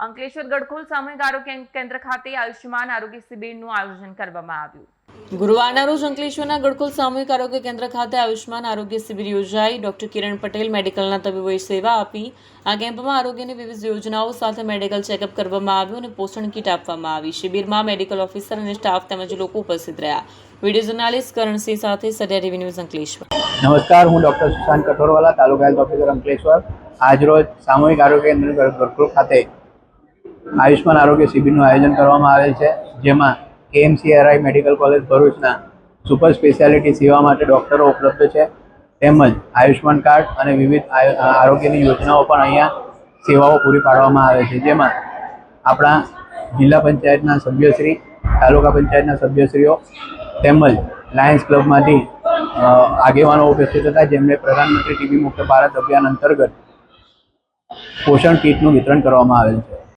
અંકલેશ્વર ગડખોલ સામૂહિક આરોગ્ય કેન્દ્ર ખાતે આયુષ્યમાન આરોગ્ય શિબિરનું આયોજન કરવામાં આવ્યું। ગુરુવારના રોજ અંકલેશ્વરના ગડખોલ સામૂહિક આરોગ્ય કેન્દ્ર ખાતે આયુષ્યમાન આરોગ્ય શિબિર યોજાઈ। ડોક્ટર કિરણ પટેલ મેડિકલના તબીબોએ સેવા આપી। આ કેમ્પમાં આરોગ્યની વિવિધ યોજનાઓ સાથે મેડિકલ ચેકઅપ કરવામાં આવ્યું અને પોષણ કીટ આપવામાં આવી। શિબિરમાં મેડિકલ ઓફિસર અને સ્ટાફ તેમજ લોકો ઉપસ્થિત રહ્યા। વિડીયો જર્નાલિસ્ટ કરણસિંહ સાથે સરિયા ટીવી ન્યૂઝ અંકલેશ્વર। નમસ્કાર, હું ડૉક્ટર સુશાંત કઠોરવાલા, તાલુકા હેલ્થ ઓફિસર અંકલેશ્વર। આજરોજ સામૂહિક આરોગ્ય કેન્દ્ર ગડખોલ ખાતે આયુષ્માન આરોગ્ય શિબિરનું આયોજન કરવામાં આવેલ છે, જેમાં KMCRI મેડિકલ કોલેજ ભરૂચના સુપર સ્પેશિયાલિટી સેવા માટે ડૉક્ટરો ઉપલબ્ધ છે, તેમજ આયુષ્માન કાર્ડ અને વિવિધ આરોગ્યની યોજનાઓ પણ અહીંયા સેવાઓ પૂરી પાડવામાં આવે છે, જેમાં આપણા જિલ્લા પંચાયતના સભ્યશ્રી, તાલુકા પંચાયતના સભ્યશ્રીઓ તેમજ લાયન્સ ક્લબમાંથી આગેવાનો ઉપસ્થિત હતા, જેમને પ્રધાનમંત્રી ટીબી મુક્ત ભારત અભિયાન અંતર્ગત પોષણ કીટનું વિતરણ કરવામાં આવેલ છે।